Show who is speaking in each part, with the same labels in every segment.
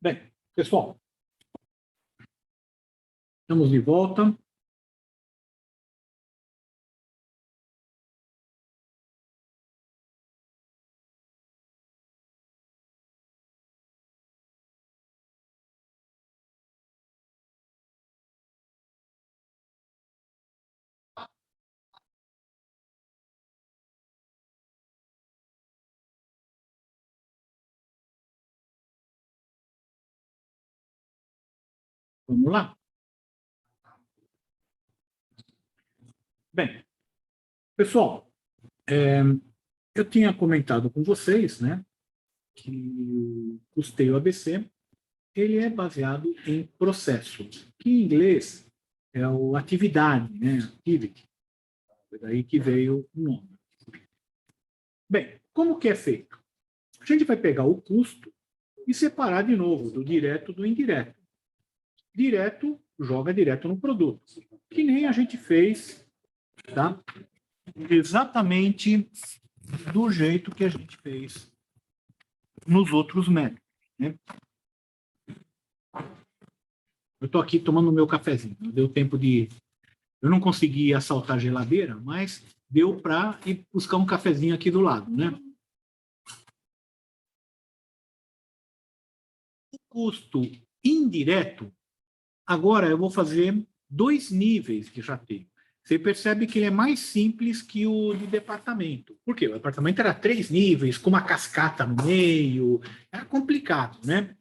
Speaker 1: Bem, pessoal, estamos de volta. Vamos lá? Bem, pessoal, eu tinha comentado com vocês, né, que o custeio ABC ele é baseado em processo, que em inglês é o atividade, né, activity. Foi daí que veio o nome. Bem, como que é feito? A gente vai pegar o custo e separar de novo do direto do indireto. Direto, joga direto no produto. Que nem a gente fez, tá? Exatamente do jeito que a gente fez nos outros métodos, né? Eu estou aqui tomando meu cafezinho. Não deu tempo de... Eu não consegui assaltar a geladeira, mas deu para ir buscar um cafezinho aqui do lado, né? O custo indireto, agora eu vou fazer 2 níveis de rateio. Você percebe que ele é mais simples que o de departamento. Por quê? O departamento era 3 níveis, com uma cascata no meio. Era complicado, né?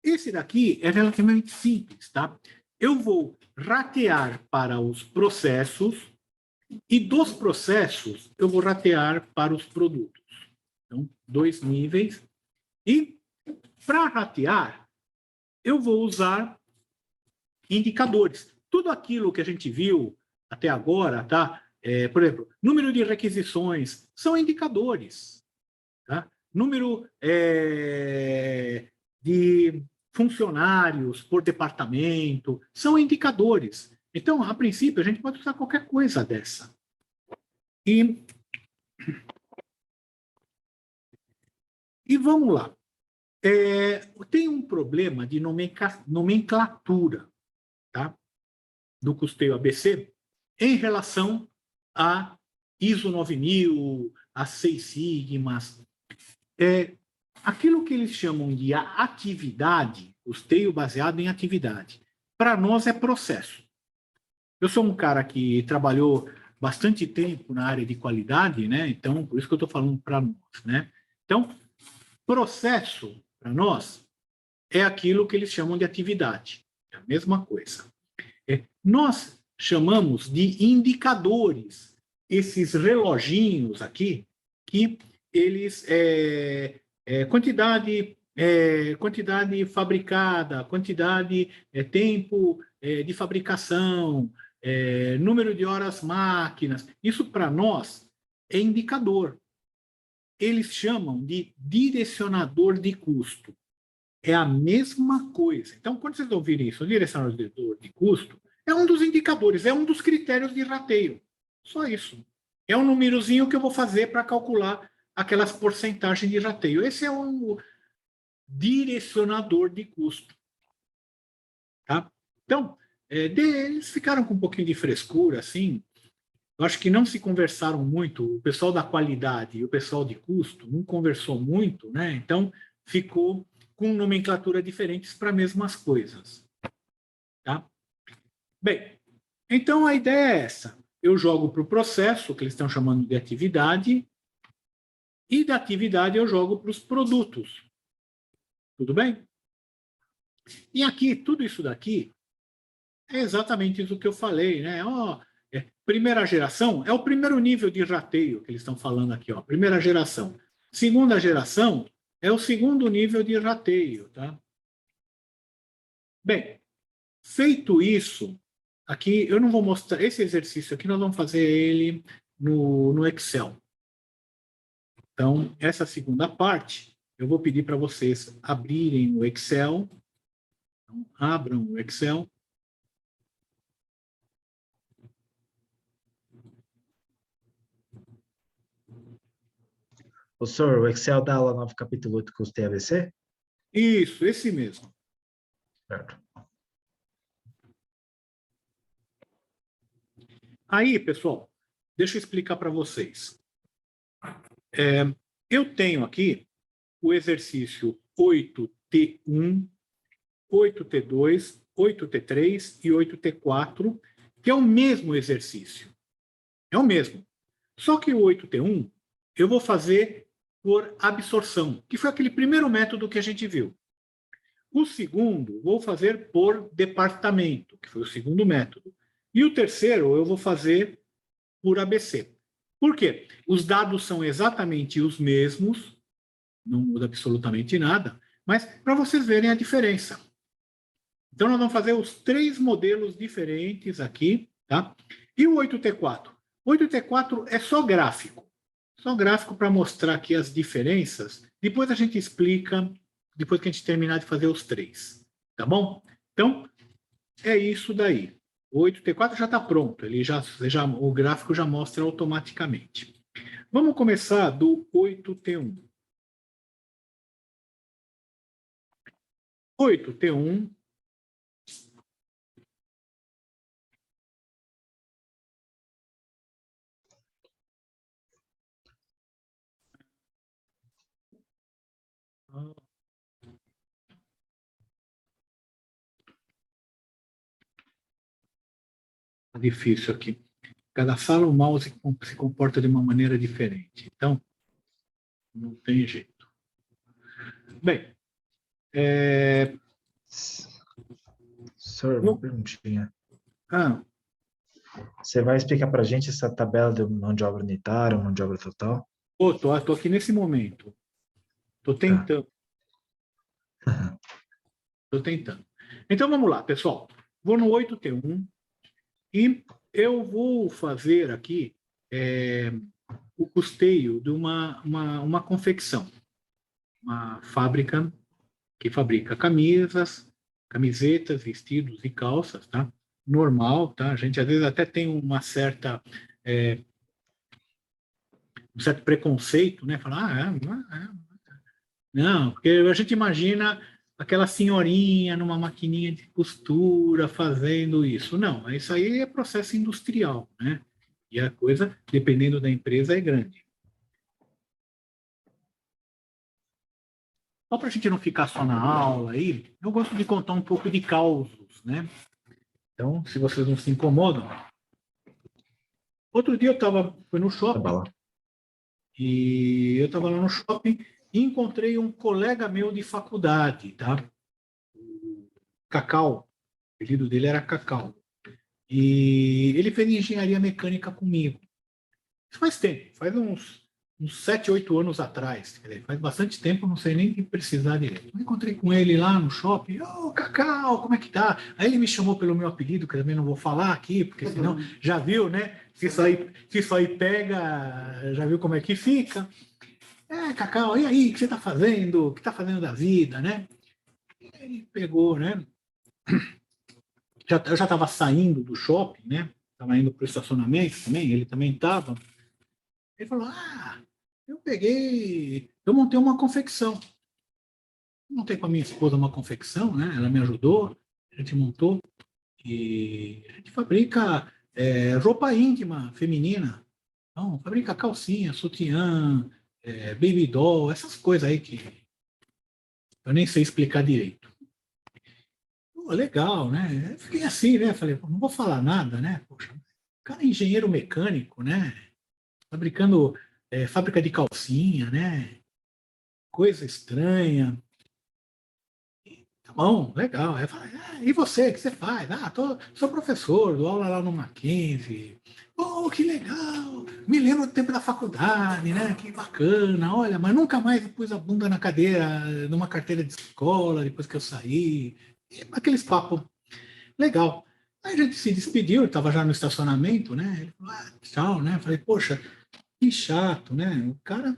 Speaker 1: Esse daqui é relativamente simples, tá? Eu vou ratear para os processos e dos processos eu vou ratear para os produtos. Então, 2 níveis. E para ratear, eu vou usar indicadores. Tudo aquilo que a gente viu até agora, tá? Por exemplo, número de requisições são indicadores. Tá? Número de funcionários por departamento são indicadores. Então, a princípio, a gente pode usar qualquer coisa dessa. E vamos lá. Tem um problema de nomenclatura, tá? Do custeio ABC em relação a ISO 9000, a 6 sigmas. Aquilo que eles chamam de atividade, custeio baseado em atividade, para nós é processo. Eu sou um cara que trabalhou bastante tempo na área de qualidade, né? Então, por isso que eu estou falando para nós, né? Então, processo, para nós, é aquilo que eles chamam de atividade. É a mesma coisa. Nós chamamos de indicadores esses reloginhos aqui, que eles quantidade fabricada, quantidade tempo de fabricação, número de horas máquinas. Isso para nós é indicador. Eles chamam de direcionador de custo. É a mesma coisa. Então, quando vocês ouvirem isso, o direcionador de custo é um dos indicadores, é um dos critérios de rateio. Só isso. É um númerozinho que eu vou fazer para calcular aquelas porcentagens de rateio. Esse é um direcionador de custo. Tá? Então, eles ficaram com um pouquinho de frescura, assim. Eu acho que não se conversaram muito. O pessoal da qualidade e o pessoal de custo não conversou muito, né? Então, ficou com nomenclatura diferentes para as mesmas coisas. Tá? Bem, então a ideia é essa. Eu jogo para o processo, que eles estão chamando de atividade, e da atividade eu jogo para os produtos. Tudo bem? E aqui, tudo isso daqui é exatamente isso que eu falei, né? Primeira geração é o primeiro nível de rateio que eles estão falando aqui, ó. Primeira geração. Segunda geração é o segundo nível de rateio, tá? Bem, feito isso, aqui eu não vou mostrar esse exercício aqui, nós vamos fazer ele no Excel. Então, essa segunda parte, eu vou pedir para vocês abrirem o Excel. Então, abram o Excel.
Speaker 2: O senhor, o Excel da aula 9, capítulo 8, custo ABC?
Speaker 1: Isso, esse mesmo.
Speaker 2: Certo.
Speaker 1: Aí, pessoal, deixa eu explicar para vocês. Eu tenho aqui o exercício 8T1, 8T2, 8T3 e 8T4, que é o mesmo exercício. É o mesmo. Só que o 8T1 eu vou fazer por absorção, que foi aquele primeiro método que a gente viu. O segundo, vou fazer por departamento, que foi o segundo método. E o terceiro, eu vou fazer por ABC. Por quê? Os dados são exatamente os mesmos, não muda absolutamente nada, mas para vocês verem a diferença. Então, nós vamos fazer os 3 modelos diferentes aqui, tá? E o 8T4? O 8T4 é só gráfico. Só gráfico para mostrar aqui as diferenças. Depois a gente explica, depois que a gente terminar de fazer os 3. Tá bom? Então, é isso daí. O 8T4 já está pronto. O gráfico já mostra automaticamente. Vamos começar do 8T1. 8T1. Tá difícil aqui. Cada sala o mouse se comporta de uma maneira diferente. Então, não tem jeito. Bem,
Speaker 2: Senhor, uma perguntinha.
Speaker 1: ah,
Speaker 2: Você vai explicar para a gente essa tabela de mão de obra unitária, mão de obra total?
Speaker 1: tô aqui nesse momento. Tô
Speaker 2: Tá.
Speaker 1: tentando. Tô tentando. Então, vamos lá, pessoal. Vou no 8T1 e eu vou fazer aqui o custeio de uma confecção. Uma fábrica que fabrica camisas, camisetas, vestidos e calças, tá? Normal, tá? A gente às vezes até tem um certo preconceito, né? Falar, não, porque a gente imagina aquela senhorinha numa maquininha de costura fazendo isso. Não, isso aí é processo industrial, né? E a coisa, dependendo da empresa, é grande. Só para a gente não ficar só na aula aí, eu gosto de contar um pouco de causos, né? Então, se vocês não se incomodam. Outro dia fui no
Speaker 2: Tá
Speaker 1: shopping,
Speaker 2: bom.
Speaker 1: e eu estava lá no shopping e encontrei um colega meu de faculdade, tá? Cacau, o apelido dele era Cacau. E ele fez engenharia mecânica comigo. Isso faz tempo, faz uns 7, 8 anos atrás. Quer dizer, faz bastante tempo, não sei nem precisar dele. Eu encontrei com ele lá no shopping. Ô, Cacau, como é que tá? Aí ele me chamou pelo meu apelido, que eu também não vou falar aqui, porque senão já viu, né? Se isso aí pega, já viu como é que fica. Cacau, e aí, o que você tá fazendo? O que tá fazendo da vida, né? Ele pegou, né? Eu já estava saindo do shopping, né? Estava indo para o estacionamento também, ele também estava. Ele falou: eu montei uma confecção. Montei com a minha esposa uma confecção, né? Ela me ajudou, a gente montou e a gente fabrica roupa íntima feminina. Então, fabrica calcinha, sutiã, baby doll, essas coisas aí que eu nem sei explicar direito. Pô, legal, né? Eu fiquei assim, né? Falei, não vou falar nada, né? Poxa, o cara é engenheiro mecânico, né? Fabricando fábrica de calcinha, né? Coisa estranha. Tá bom, legal. Aí eu falei, e você, o que você faz? Sou professor, dou aula lá no Mackenzie. Oh, que legal! Me lembro do tempo da faculdade, né? Que bacana, olha, mas nunca mais pus a bunda na cadeira, numa carteira de escola, depois que eu saí. E aqueles papos legal. Aí a gente se despediu, ele estava já no estacionamento, né? Ele falou, tchau, né? Eu falei, poxa, que chato, né? O cara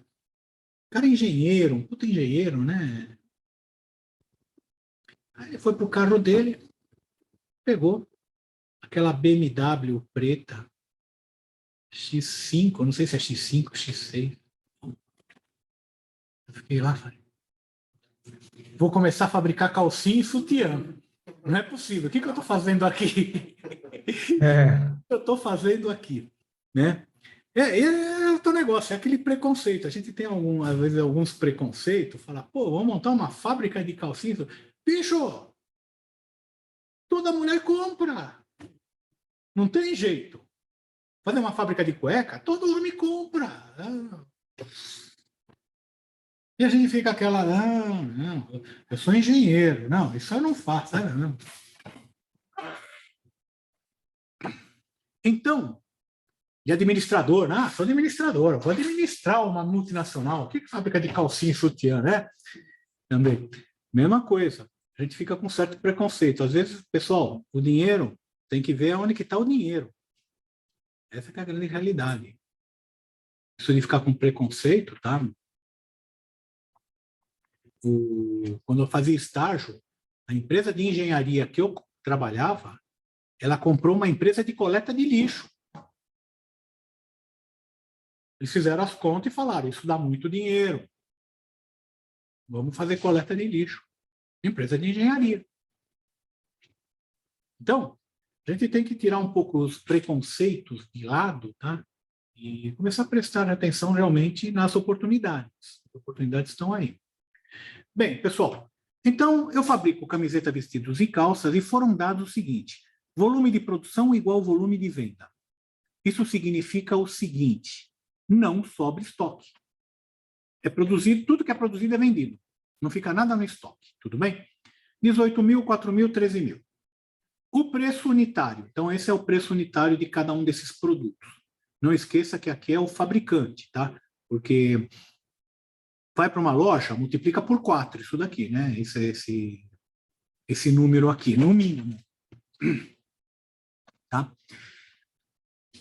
Speaker 1: é engenheiro, um puta engenheiro, né? Aí ele foi pro carro dele, pegou aquela BMW preta X5, não sei se é X5, X6. Eu fiquei lá, falei, vou começar a fabricar calcinha e sutiã. Não é possível. O que eu estou fazendo aqui?
Speaker 2: É,
Speaker 1: O que eu estou fazendo aqui? Né? É o teu negócio, é aquele preconceito. A gente tem, às vezes, alguns preconceitos. Fala, pô, vamos montar uma fábrica de calcinha. Bicho, toda mulher compra. Não tem jeito. Fazer uma fábrica de cueca, todo homem compra. E a gente fica aquela, não, eu sou engenheiro. Não, isso eu não faço. Não. Então, de administrador, sou administrador, vou administrar uma multinacional. O que é fábrica de calcinha e sutiã, né? Também. Mesma coisa. A gente fica com certo preconceito. Às vezes, pessoal, o dinheiro tem que ver onde que está o dinheiro. Essa é a grande realidade. Isso de ficar com preconceito, tá? Quando eu fazia estágio, a empresa de engenharia que eu trabalhava, ela comprou uma empresa de coleta de lixo. Eles fizeram as contas e falaram, isso dá muito dinheiro. Vamos fazer coleta de lixo. Empresa de engenharia. Então, a gente tem que tirar um pouco os preconceitos de lado, tá? E começar a prestar atenção realmente nas oportunidades. As oportunidades estão aí. Bem, pessoal, então eu fabrico camiseta, vestidos e calças e foram dados o seguinte: volume de produção igual volume de venda. Isso significa o seguinte: não sobra estoque. É produzido, tudo que é produzido é vendido. Não fica nada no estoque, tudo bem? 18 mil, 4 mil, 13 mil. O preço unitário. Então, esse é o preço unitário de cada um desses produtos. Não esqueça que aqui é o fabricante, tá? Porque vai para uma loja, multiplica por 4 isso daqui, né? Esse número aqui, no mínimo. Tá?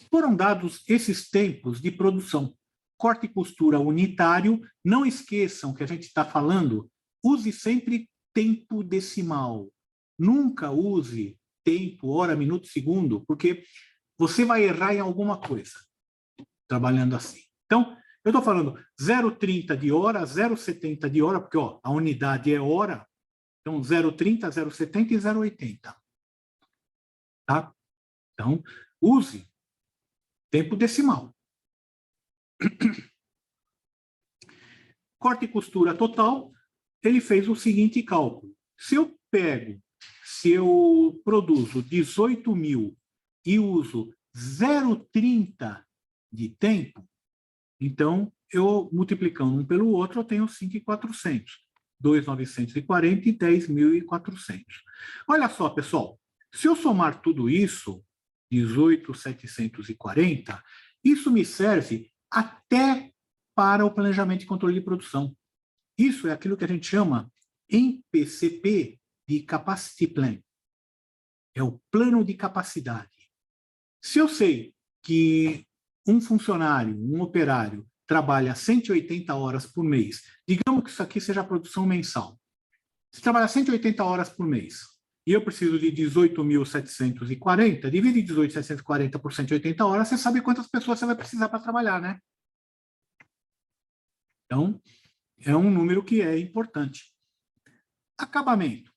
Speaker 1: Foram dados esses tempos de produção. Corte e costura unitário. Não esqueçam que a gente está falando, use sempre tempo decimal. Nunca use tempo, hora, minuto, segundo, porque você vai errar em alguma coisa trabalhando assim. Então, eu estou falando 0,30 de hora, 0,70 de hora, porque ó, a unidade é hora, então 0,30, 0,70 e 0,80. Tá? Então, use tempo decimal. Corte e costura total, ele fez o seguinte cálculo. Se eu produzo 18 mil e uso 0,30 de tempo, então, eu multiplicando um pelo outro, eu tenho 5.400. 2.940 e 10.400. Olha só, pessoal, se eu somar tudo isso, 18.740, isso me serve até para o planejamento e controle de produção. Isso é aquilo que a gente chama em PCP de Capacity Plan. É o plano de capacidade. Se eu sei que um funcionário, um operário, trabalha 180 horas por mês, digamos que isso aqui seja a produção mensal. Se trabalha 180 horas por mês e eu preciso de 18.740, divide 18.740 por 180 horas, você sabe quantas pessoas você vai precisar para trabalhar, né? Então, é um número que é importante. Acabamento.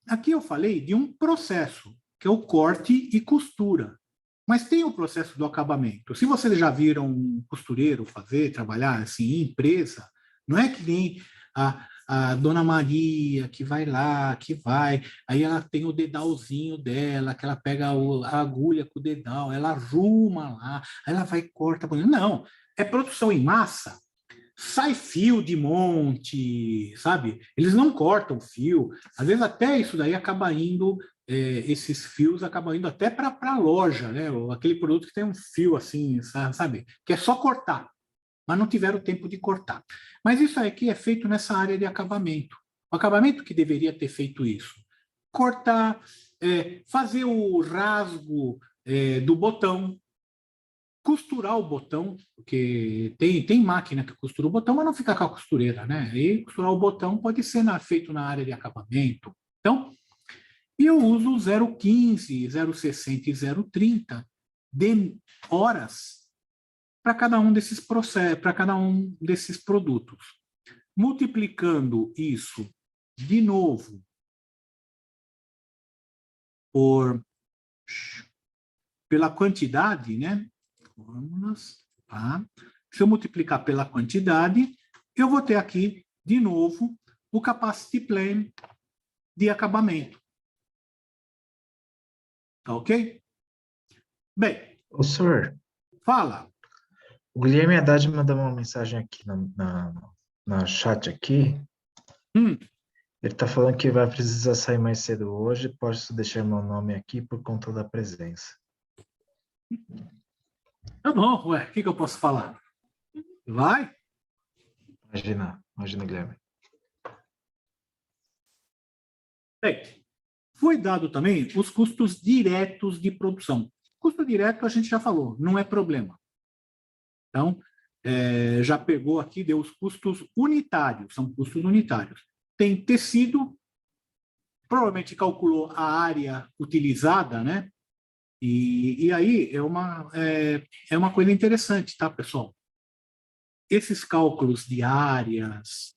Speaker 1: Aqui eu falei de um processo, que é o corte e costura. Mas tem o processo do acabamento. Se vocês já viram um costureiro trabalhar assim em empresa, não é que nem a Dona Maria que vai lá, aí ela tem o dedalzinho dela, que ela pega a agulha com o dedal, ela arruma lá, aí ela vai e corta. Não, é produção em massa. Sai fio de monte, sabe? Eles não cortam fio. Às vezes até isso daí acaba indo, esses fios acabam indo até para a loja, né? Aquele produto que tem um fio assim, sabe? Que é só cortar, mas não tiveram tempo de cortar. Mas isso aqui é feito nessa área de acabamento. O acabamento que deveria ter feito isso. Cortar, fazer o rasgo do botão, costurar o botão, porque tem máquina que costura o botão, mas não fica com a costureira, né? E costurar o botão pode ser feito na área de acabamento. Então, eu uso 0,15, 0,60 e 0,30 de horas para cada um desses processos, para cada um desses produtos. Multiplicando isso de novo pela quantidade, né? Fórmulas, tá? Se eu multiplicar pela quantidade, eu vou ter aqui, de novo, o capacity plan de acabamento. Tá ok? Bem,
Speaker 2: Ô, senhor,
Speaker 1: fala.
Speaker 2: o Guilherme Haddad mandou uma mensagem aqui na chat aqui. Ele está falando que vai precisar sair mais cedo hoje. Posso deixar meu nome aqui por conta da presença.
Speaker 1: Tá bom, ué, o que eu posso falar? Vai?
Speaker 2: Imagina, Guilherme.
Speaker 1: Bem, foi dado também os custos diretos de produção. Custo direto a gente já falou, não é problema. Então, já pegou aqui, deu os custos unitários, são custos unitários. Tem tecido, provavelmente calculou a área utilizada, né? E aí é uma coisa interessante, tá, pessoal? Esses cálculos de áreas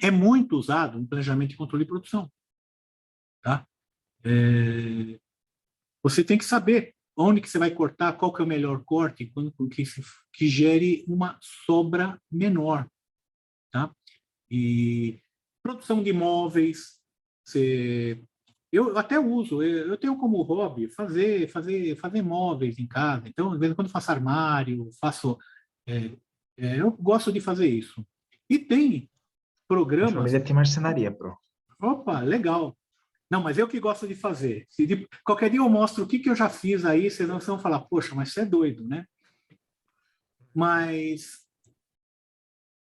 Speaker 1: é muito usado no planejamento e controle de produção, tá? Você tem que saber onde que você vai cortar, qual que é o melhor corte, que gere uma sobra menor, tá? E produção de imóveis, eu até uso, eu tenho como hobby fazer móveis em casa. Então, às vezes, quando faço armário, eu gosto de fazer isso. E tem
Speaker 2: A
Speaker 1: programas.
Speaker 2: família tem marcenaria, bro.
Speaker 1: Opa, legal. Não, mas eu que gosto de fazer. Qualquer dia eu mostro o que eu já fiz aí, vocês vão falar, poxa, mas você é doido, né? Mas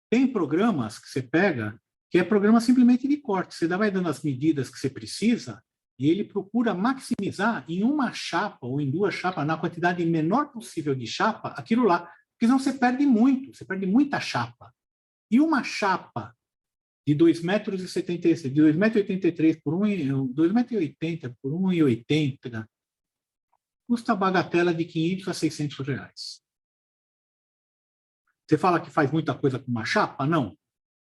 Speaker 1: tem programas que você pega, que é programa simplesmente de corte. Você vai dando as medidas que você precisa e ele procura maximizar em uma chapa ou em duas chapas, na quantidade menor possível de chapa, aquilo lá. Porque senão você perde muito, você perde muita chapa. E uma chapa de 2,73 m, de 2,83 m por 2,80 m por 1,80 m, custa a bagatela de 500 a 600 reais. Você fala que faz muita coisa com uma chapa? Não.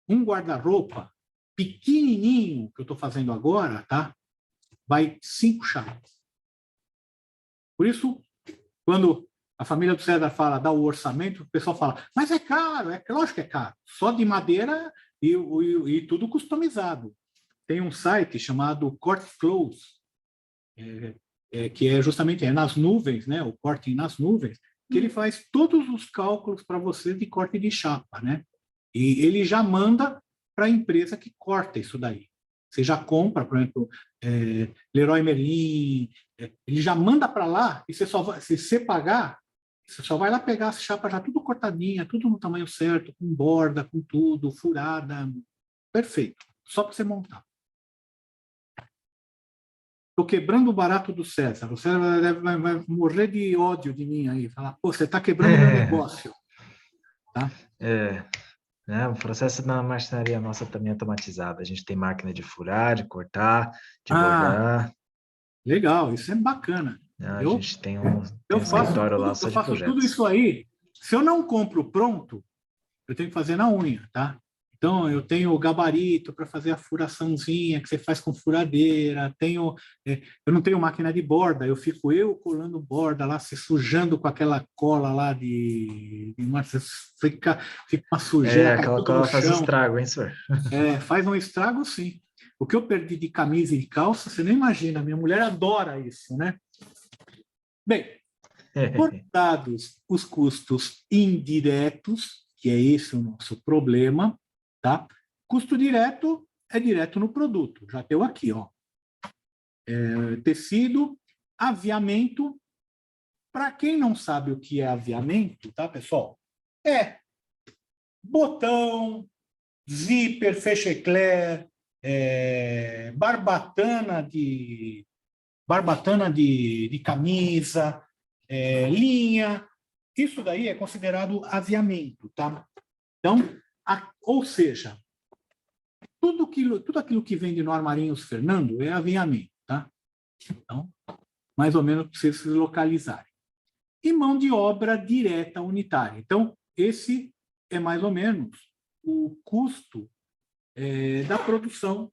Speaker 1: Um guarda-roupa pequenininho, que eu estou fazendo agora, tá? Vai 5 chapas. Por isso, quando a família do César fala, dá o orçamento, o pessoal fala, mas é caro, lógico que é caro. Só de madeira e tudo customizado. Tem um site chamado Corte Close, que é justamente nas nuvens, né? O corte nas nuvens, que ele faz todos os cálculos para você de corte de chapa, né? E ele já manda para a empresa que corta isso daí. Você já compra, por exemplo, Leroy Merlin, ele já manda para lá e se você pagar, você só vai lá pegar as chapas já tudo cortadinha, tudo no tamanho certo, com borda, com tudo, furada, perfeito, só para você montar. Estou quebrando o barato do César. O César vai morrer de ódio de mim aí. Falar, pô, você está quebrando o meu negócio. Tá?
Speaker 2: O processo na marcenaria nossa também é automatizado. A gente tem máquina de furar, de cortar, de bordar.
Speaker 1: Legal, isso é bacana.
Speaker 2: A gente tem um
Speaker 1: faço
Speaker 2: escritório lá
Speaker 1: tudo,
Speaker 2: só
Speaker 1: eu
Speaker 2: de
Speaker 1: faço
Speaker 2: projetos.
Speaker 1: tudo isso aí. Se eu não compro pronto, eu tenho que fazer na unha, tá? Então, eu tenho o gabarito para fazer a furaçãozinha que você faz com furadeira. Eu não tenho máquina de borda, eu fico colando borda lá, se sujando com aquela cola lá fica uma sujeira.
Speaker 2: Aquela cola faz estrago, hein, senhor?
Speaker 1: Faz um estrago, sim. O que eu perdi de camisa e de calça, você nem imagina. Minha mulher adora isso, né? Bem, dados os custos indiretos, que é esse o nosso problema, tá? Custo direto é direto no produto. Já deu aqui, ó. Tecido, aviamento. Para quem não sabe o que é aviamento, tá, pessoal? Botão, zíper, fechecler, barbatana de camisa, linha. Isso daí é considerado aviamento, tá? Então, ou seja, tudo aquilo que vende no Armarinhos Fernando é aviamento, tá? Então, mais ou menos para vocês se localizarem. e mão de obra direta unitária. Então, esse é mais ou menos o custo da produção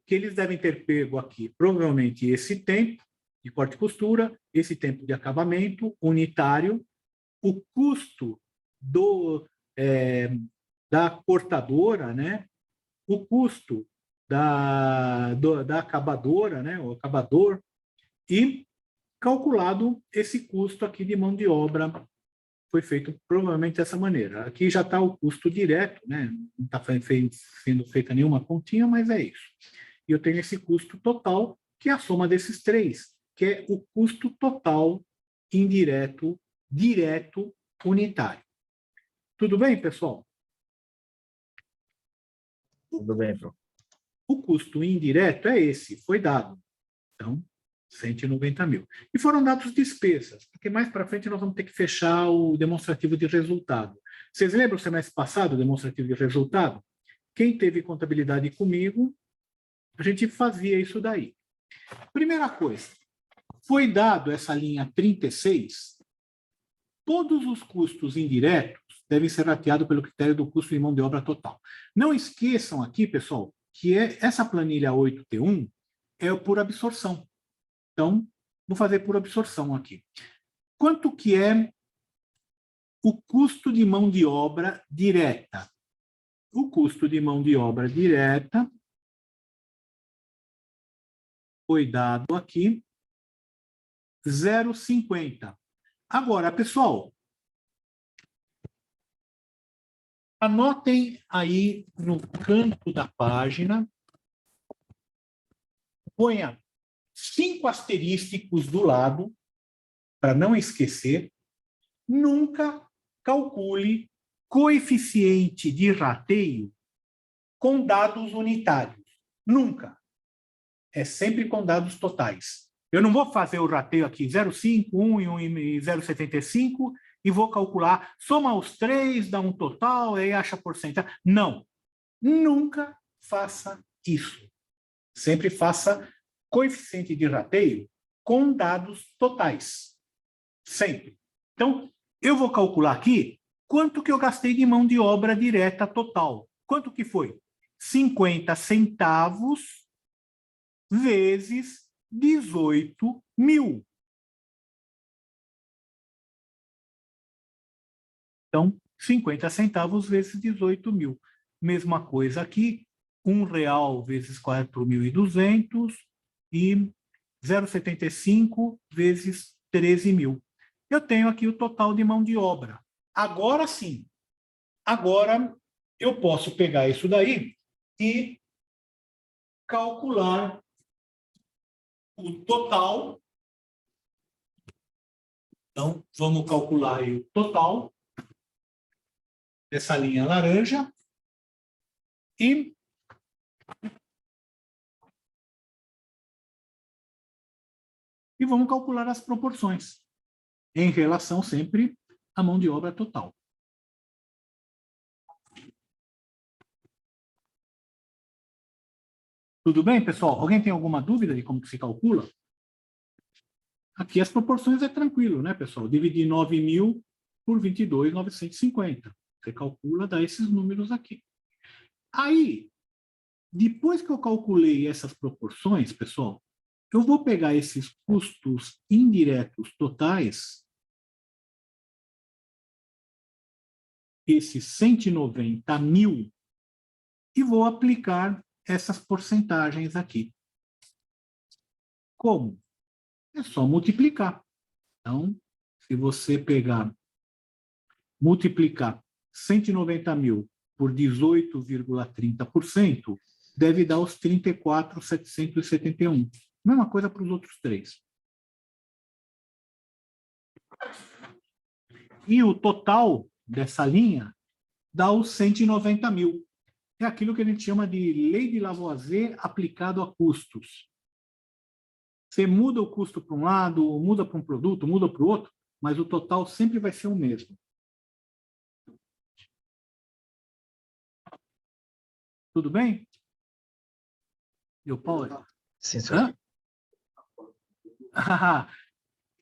Speaker 1: que eles devem ter pego aqui. Provavelmente esse tempo de corte e costura, esse tempo de acabamento unitário, o custo da cortadora, né? O custo da acabadora, né? O acabador, e calculado esse custo aqui de mão de obra, foi feito provavelmente dessa maneira. Aqui já está o custo direto, né? Não está sendo feita nenhuma continha, mas é isso. E eu tenho esse custo total, que é a soma desses três, que é o custo total indireto, direto, unitário. Tudo bem, pessoal?
Speaker 2: Tudo bem, Prof.
Speaker 1: O custo indireto é esse, foi dado. Então, 190 mil. E foram dados despesas, porque mais para frente nós vamos ter que fechar o demonstrativo de resultado. Vocês lembram o semestre passado, o demonstrativo de resultado? Quem teve contabilidade comigo, a gente fazia isso daí. Primeira coisa, foi dado essa linha 36, todos os custos indiretos devem ser rateados pelo critério do custo de mão de obra total. Não esqueçam aqui, pessoal, que essa planilha 8T1 é por absorção. Então, vou fazer por absorção aqui. Quanto que é o custo de mão de obra direta? O custo de mão de obra direta foi dado aqui 0,50. Agora, pessoal, anotem aí no canto da página, ponha 5 asterísticos do lado, para não esquecer. Nunca calcule coeficiente de rateio com dados unitários. Nunca. É sempre com dados totais. Eu não vou fazer o rateio aqui 0,5, 1 e 0,75 e vou calcular, soma os três, dá um total, e aí acha a porcentagem. Não. Nunca faça isso. Sempre faça coeficiente de rateio com dados totais. Sempre. Então, eu vou calcular aqui quanto que eu gastei de mão de obra direta total. Quanto que foi? 50 centavos vezes 18 mil. Então, 50 centavos vezes 18 mil. Mesma coisa aqui, R$1 vezes 4.200 e 0,75 vezes 13 mil. Eu tenho aqui o total de mão de obra. Agora sim, agora eu posso pegar isso daí e calcular o total. Então, vamos calcular aí o total dessa linha laranja e vamos calcular as proporções em relação sempre à mão de obra total. Tudo bem, pessoal? Alguém tem alguma dúvida de como que se calcula? Aqui as proporções é tranquilo, né, pessoal? Dividir 9.000 por 22.950. Você calcula, dá esses números aqui. Aí, depois que eu calculei essas proporções, pessoal, eu vou pegar esses custos indiretos totais, esses 190 mil, e vou aplicar essas porcentagens aqui. Como? É só multiplicar. Então, se você pegar, multiplicar 190 mil por 18,30%, deve dar os 34.771. Mesma coisa para os outros três. E o total dessa linha dá os 190 mil. É aquilo que a gente chama de lei de Lavoisier aplicado a custos. Você muda o custo para um lado, muda para um produto, muda para o outro, mas o total sempre vai ser o mesmo. Tudo bem? E o Paulo?
Speaker 2: Sim, senhor.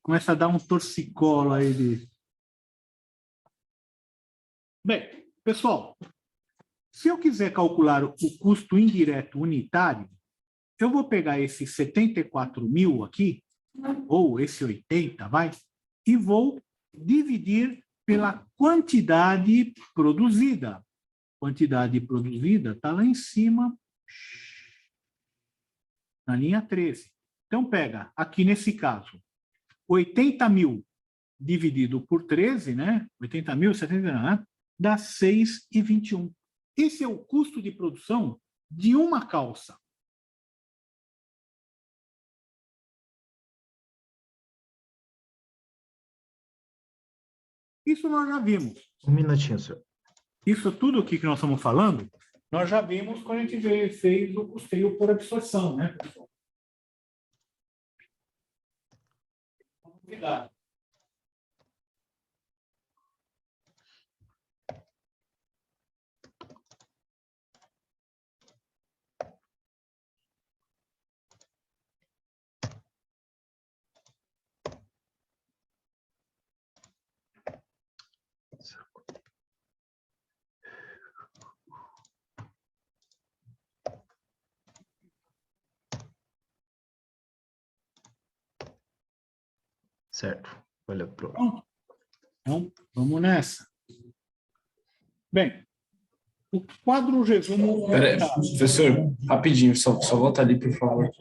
Speaker 1: Começa a dar um torcicolo aí de... Bem, pessoal, se eu quiser calcular o custo indireto unitário, eu vou pegar esse 74 mil aqui, ou esse 80, vai, e vou dividir pela quantidade produzida. Quantidade produzida está lá em cima, na linha 13. Então, pega, aqui nesse caso, 80 mil dividido por 13, né? 80 mil, 70, né? Dá 6,21. Esse é o custo de produção de uma calça. Isso nós já vimos.
Speaker 2: Um minutinho, senhor.
Speaker 1: Isso tudo aqui que nós estamos falando, nós já vimos quando a gente fez o custeio por absorção, né, pessoal? Cuidado.
Speaker 2: Certo. Olha, pronto.
Speaker 1: Pronto. Então, vamos nessa. Bem, o quadro resumo...
Speaker 3: Pera, professor, rapidinho, só volta ali, por favor.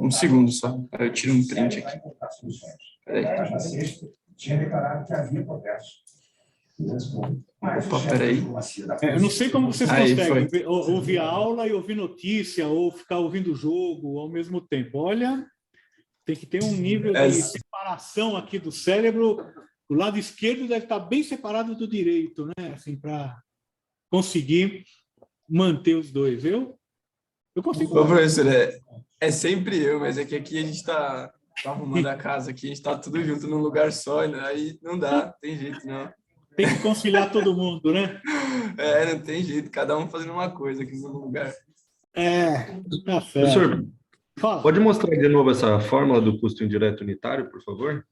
Speaker 3: Um segundo só. Eu tiro um print aqui. Peraí.
Speaker 4: Tinha declarado que havia protesto.
Speaker 3: Opa, peraí.
Speaker 1: Eu não sei como vocês
Speaker 3: Aí,
Speaker 1: conseguem ouvir a aula e ouvir notícia, ou ficar ouvindo o jogo ao mesmo tempo. Olha, tem que ter um nível de separação aqui do cérebro. O lado esquerdo deve estar bem separado do direito, né? Assim, para conseguir manter os dois. Eu consigo.
Speaker 3: Ô, professor, é sempre eu, mas é que aqui a gente está arrumando a casa, aqui a gente está tudo junto num lugar só, né? Aí não dá, tem jeito, não.
Speaker 1: Tem que conciliar todo mundo, né?
Speaker 3: Não tem jeito, cada um fazendo uma coisa aqui no lugar.
Speaker 1: Tá certo.
Speaker 5: Professor,
Speaker 1: Fala.
Speaker 5: pode mostrar de novo essa fórmula do custo indireto unitário, por favor?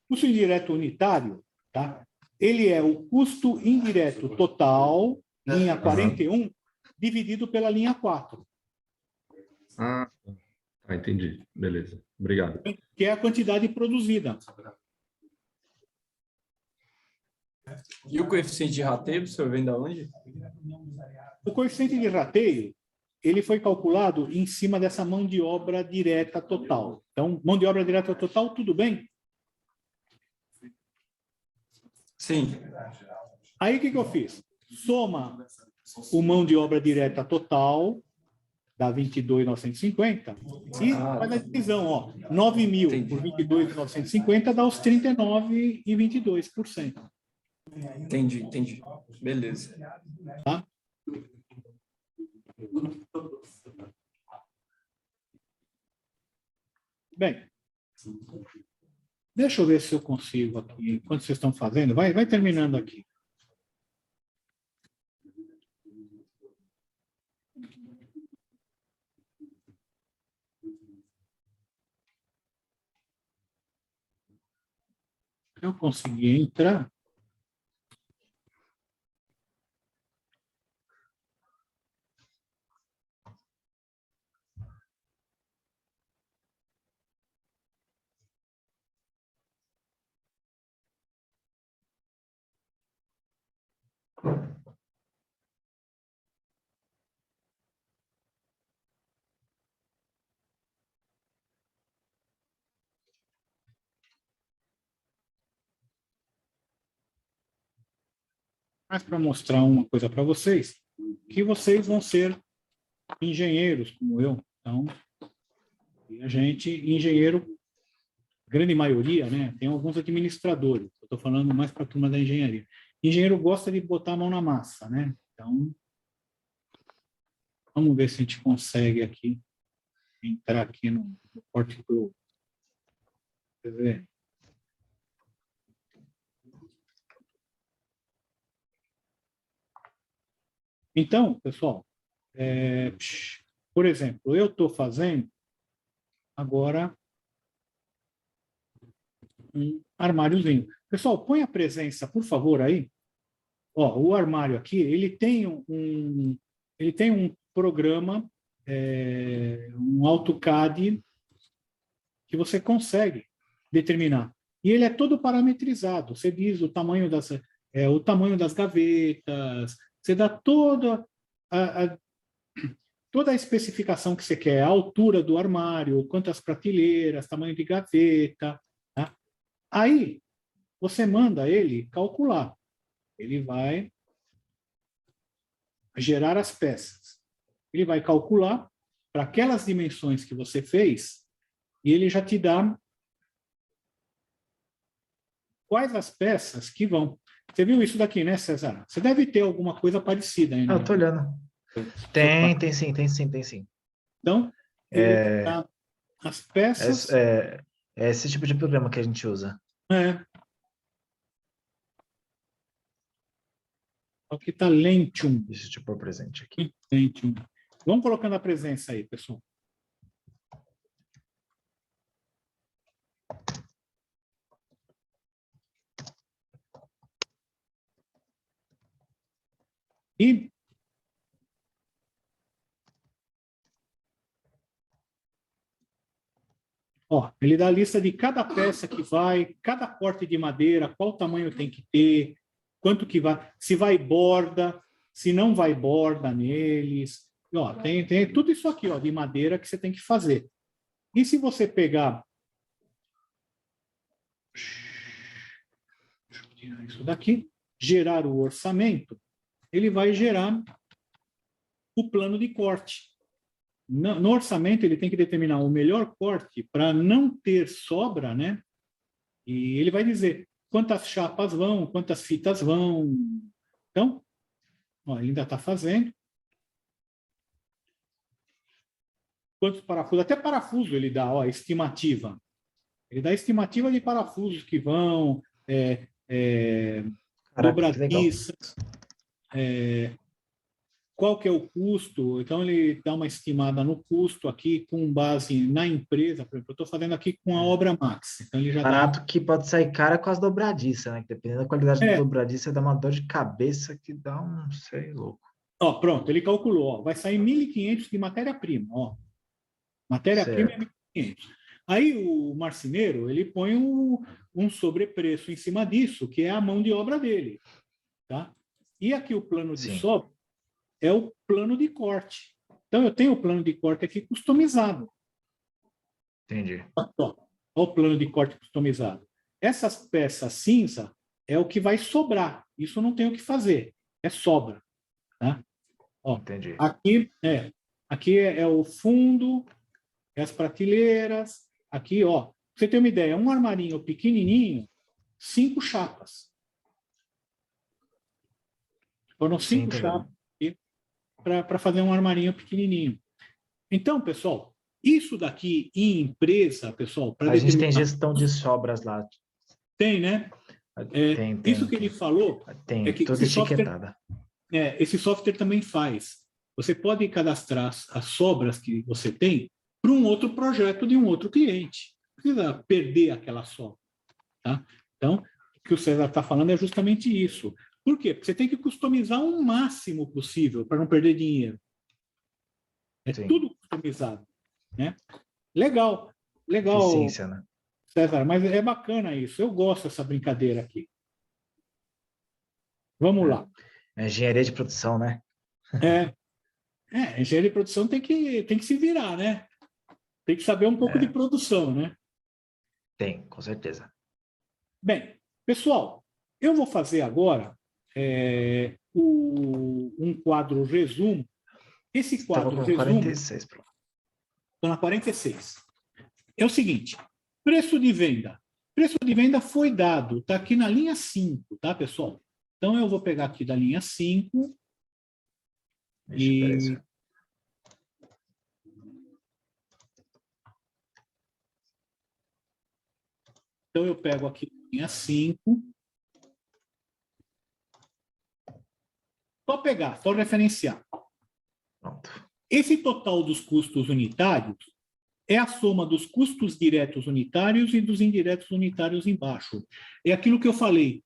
Speaker 1: Custo indireto unitário, tá? Ele é o custo indireto total, linha 41, dividido pela linha 4.
Speaker 5: Ah, entendi. Beleza. Obrigado.
Speaker 1: Que é a quantidade produzida.
Speaker 3: E o coeficiente de rateio, professor, vem da onde?
Speaker 1: O coeficiente de rateio, ele foi calculado em cima dessa mão de obra direta total. Então, mão de obra direta total, tudo bem?
Speaker 3: Sim.
Speaker 1: Aí, o que eu fiz? Soma o mão de obra direta total, dá 22.950, e faz a divisão, ó, 9 mil por 22.950 dá os 39,22%.
Speaker 3: Entendi. Beleza.
Speaker 1: Tá? Bem, deixa eu ver se eu consigo aqui, enquanto vocês estão fazendo, vai terminando aqui. Eu consegui entrar. Mas para mostrar uma coisa para vocês, que vocês vão ser engenheiros, como eu. Então, e a gente, engenheiro, grande maioria, né? Tem alguns administradores. Eu estou falando mais para a turma da engenharia. Engenheiro gosta de botar a mão na massa, né? Então, vamos ver se a gente consegue aqui entrar aqui no Portico. Quer ver? Então, pessoal, por exemplo, eu estou fazendo agora um armáriozinho. Pessoal, põe a presença, por favor, aí. Ó, o armário aqui, ele tem um programa, um AutoCAD, que você consegue determinar. E ele é todo parametrizado. Você diz o tamanho das gavetas, você dá toda a especificação que você quer, a altura do armário, quantas prateleiras, tamanho de gaveta. Tá? Aí, você manda ele calcular. Ele vai gerar as peças. Ele vai calcular para aquelas dimensões que você fez e ele já te dá quais as peças que vão. Você viu isso daqui, né, César? Você deve ter alguma coisa parecida aí, né?
Speaker 2: Eu tô olhando. Tem sim.
Speaker 1: Então, ele dá as peças.
Speaker 2: É esse tipo de programa que a gente usa.
Speaker 1: Aqui está Lentium.
Speaker 2: Deixa eu te pôr presente aqui.
Speaker 1: Lentium. Vamos colocando a presença aí, pessoal. E ó, ele dá a lista de cada peça que vai, cada corte de madeira, qual tamanho tem que ter, quanto que vai, se vai borda, se não vai borda neles. E, ó, tem tudo isso aqui, ó, de madeira que você tem que fazer. E se você pegar... Deixa eu tirar isso daqui. Gerar o orçamento, ele vai gerar o plano de corte. No orçamento, ele tem que determinar o melhor corte para não ter sobra, né? E ele vai dizer quantas chapas vão, quantas fitas vão. Então, ó, ele ainda está fazendo. Quantos parafusos? Até parafuso ele dá, ó, estimativa. Ele dá estimativa de parafusos que vão, dobradiças, qual que é o custo. Então, ele dá uma estimada no custo aqui com base na empresa. Por exemplo, eu estou fazendo aqui com a Obra Max. Então, ele já
Speaker 2: barato que pode sair cara com as dobradiças, né? Que dependendo da qualidade da dobradiça, dá uma dor de cabeça que dá um, sei, louco.
Speaker 1: Ó, pronto, ele calculou. Ó, vai sair 1.500 de matéria-prima. Ó, matéria-prima é 1.500. Aí, o marceneiro, ele põe um sobrepreço em cima disso, que é a mão de obra dele. Tá? E aqui o plano de sobra é o plano de corte. Então, eu tenho o plano de corte aqui customizado.
Speaker 2: Entendi.
Speaker 1: Ó, o plano de corte customizado. Essas peças cinza é o que vai sobrar. Isso não tem o que fazer. É sobra. Tá? Ó,
Speaker 2: entendi.
Speaker 1: Aqui é o fundo, as prateleiras. Aqui, ó, pra você ter uma ideia, um armarinho pequenininho, 5 chapas. Foram 5 chapas para fazer um armarinho pequenininho. Então, pessoal, isso daqui em empresa, pessoal...
Speaker 2: A gente tem gestão de sobras lá.
Speaker 1: Tem, né?
Speaker 2: Tem.
Speaker 1: Isso que ele falou...
Speaker 2: Tem, toda etiquetada.
Speaker 1: Esse software também faz. Você pode cadastrar as sobras que você tem para um outro projeto de um outro cliente. Não precisa perder aquela sobra. Tá? Então, o que o César está falando é justamente isso. Por quê? Porque você tem que customizar o máximo possível para não perder dinheiro. Tudo customizado. Né? Legal.
Speaker 2: Eficiência, né?
Speaker 1: César, mas é bacana isso. Eu gosto dessa brincadeira aqui. Vamos lá.
Speaker 2: Engenharia de produção, né?
Speaker 1: Engenharia de produção tem que se virar, né? Tem que saber um pouco de produção, né?
Speaker 2: Tem, com certeza.
Speaker 1: Bem, pessoal, eu vou fazer agora um quadro resumo. Esse quadro resumo...
Speaker 2: 46,
Speaker 1: estou na 46. É o seguinte, preço de venda. Preço de venda foi dado, está aqui na linha 5, tá, pessoal? Então, eu vou pegar aqui da linha 5 e... Então, eu pego aqui a linha 5. Só pegar, só referenciar.
Speaker 2: Pronto.
Speaker 1: Esse total dos custos unitários é a soma dos custos diretos unitários e dos indiretos unitários embaixo. É aquilo que eu falei,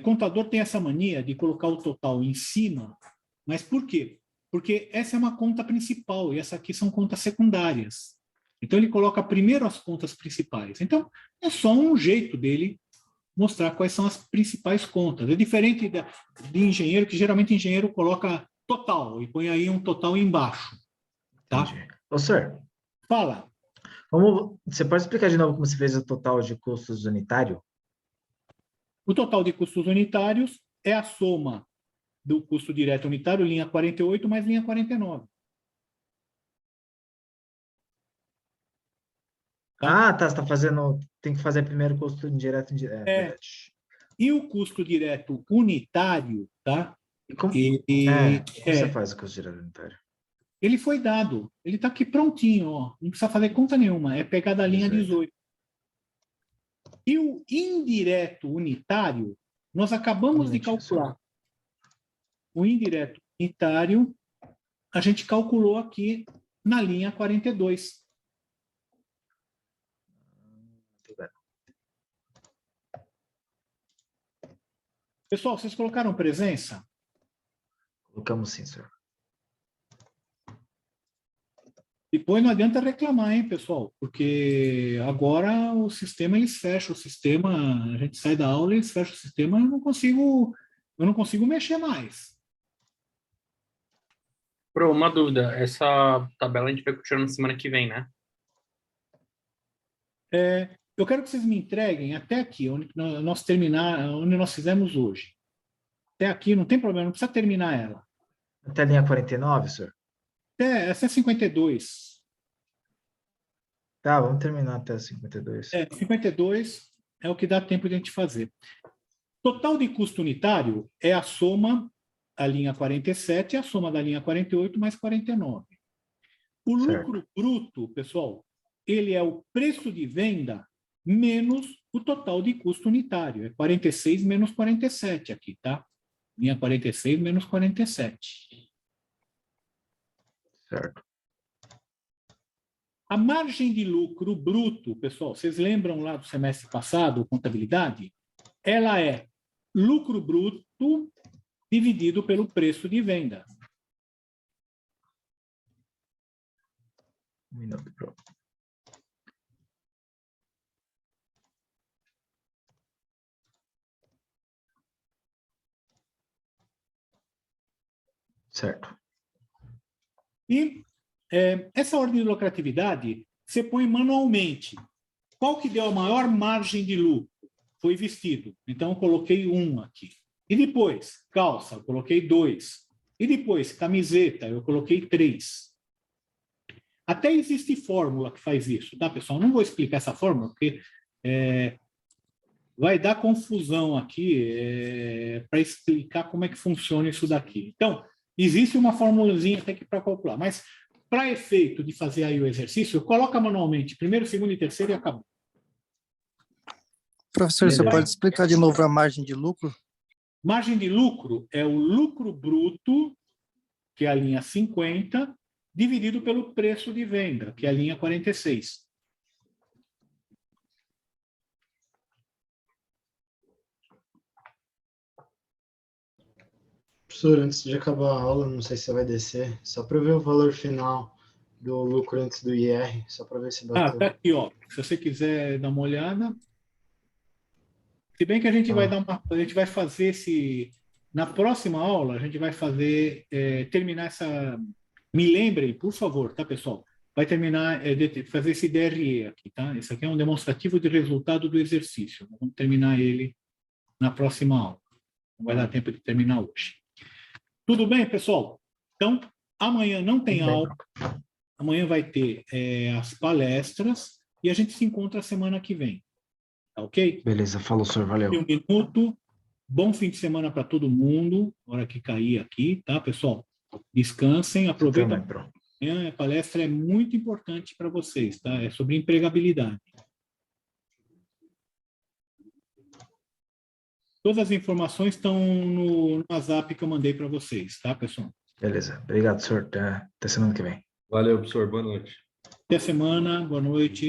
Speaker 1: contador tem essa mania de colocar o total em cima, mas por quê? Porque essa é uma conta principal e essa aqui são contas secundárias. Então, ele coloca primeiro as contas principais. Então, é só um jeito dele mostrar quais são as principais contas. É diferente de engenheiro, que geralmente engenheiro coloca total e põe aí um total embaixo. Tá?
Speaker 2: Entendi. Ô, senhor,
Speaker 1: Fala.
Speaker 2: você pode explicar de novo como você fez o total de custos unitário?
Speaker 1: O total de custos unitários é a soma do custo direto unitário, linha 48, mais linha 49.
Speaker 2: Tá? Ah, tá, você está fazendo... Tem que fazer primeiro o custo indireto. Verdade.
Speaker 1: E o custo direto unitário, tá?
Speaker 2: Como você faz o custo direto unitário?
Speaker 1: Ele foi dado. Ele está aqui prontinho, ó. Não precisa fazer conta nenhuma. É pegar da linha 18. E o indireto unitário, nós acabamos de calcular. O indireto unitário, a gente calculou aqui na linha 42. Pessoal, vocês colocaram presença?
Speaker 2: Colocamos sim, senhor.
Speaker 1: Depois não adianta reclamar, hein, pessoal? Porque agora o sistema, eles fecham o sistema, a gente sai da aula, eles fecham o sistema, eu não consigo mexer mais.
Speaker 6: Pro, uma dúvida, essa tabela a gente vai continuar na semana que vem, né?
Speaker 1: Eu quero que vocês me entreguem até aqui, onde nós fizemos hoje. Até aqui, não tem problema, não precisa terminar ela.
Speaker 2: Até a linha 49, senhor?
Speaker 1: Essa é 52.
Speaker 2: Tá, vamos terminar até a 52.
Speaker 1: 52 é o que dá tempo de a gente fazer. Total de custo unitário é a soma, a linha 47, é a soma da linha 48 mais 49. O lucro bruto, pessoal, ele é o preço de venda menos o total de custo unitário. É 46 menos 47 aqui, tá? Linha 46 menos 47.
Speaker 2: Certo.
Speaker 1: A margem de lucro bruto, pessoal, vocês lembram lá do semestre passado, contabilidade? Ela é lucro bruto dividido pelo preço de venda.
Speaker 2: Um minuto, pronto. Certo.
Speaker 1: E essa ordem de lucratividade você põe manualmente. Qual que deu a maior margem de lucro? Foi vestido. Então, eu coloquei 1 aqui. E depois, calça, eu coloquei 2. E depois, camiseta, eu coloquei 3. Até existe fórmula que faz isso, tá, pessoal? Não vou explicar essa fórmula, porque vai dar confusão aqui para explicar como é que funciona isso daqui. Então, existe uma formulazinha até aqui para calcular, mas para efeito de fazer aí o exercício, coloca manualmente, primeiro, segundo e terceiro e acabou.
Speaker 7: Professor, você pode explicar de novo a margem de lucro?
Speaker 1: Margem de lucro é o lucro bruto, que é a linha 50, dividido pelo preço de venda, que é a linha 46.
Speaker 8: Professor, antes de acabar a aula, não sei se você vai descer, só para ver o valor final do lucro antes do IR, só para ver se bateu.
Speaker 1: Tá aqui, ó. Se você quiser dar uma olhada. Se bem que a gente vai fazer na próxima aula, a gente vai fazer, terminar essa... Me lembrem, por favor, tá, pessoal? Vai terminar, fazer esse DRE aqui, tá? Esse aqui é um demonstrativo de resultado do exercício. Vamos terminar ele na próxima aula. Não vai dar tempo de terminar hoje. Tudo bem, pessoal? Então, amanhã não tem aula. Amanhã vai ter as palestras e a gente se encontra semana que vem. Tá ok?
Speaker 2: Beleza, falou, senhor, valeu.
Speaker 1: Um minuto. Bom fim de semana para todo mundo. Hora que cair aqui, tá, pessoal? Descansem, aproveitem. A palestra é muito importante para vocês, tá? É sobre empregabilidade. Todas as informações estão no WhatsApp que eu mandei para vocês, tá, pessoal?
Speaker 2: Beleza. Obrigado, senhor. Até semana que vem.
Speaker 5: Valeu, professor. Boa noite.
Speaker 1: Até semana, boa noite.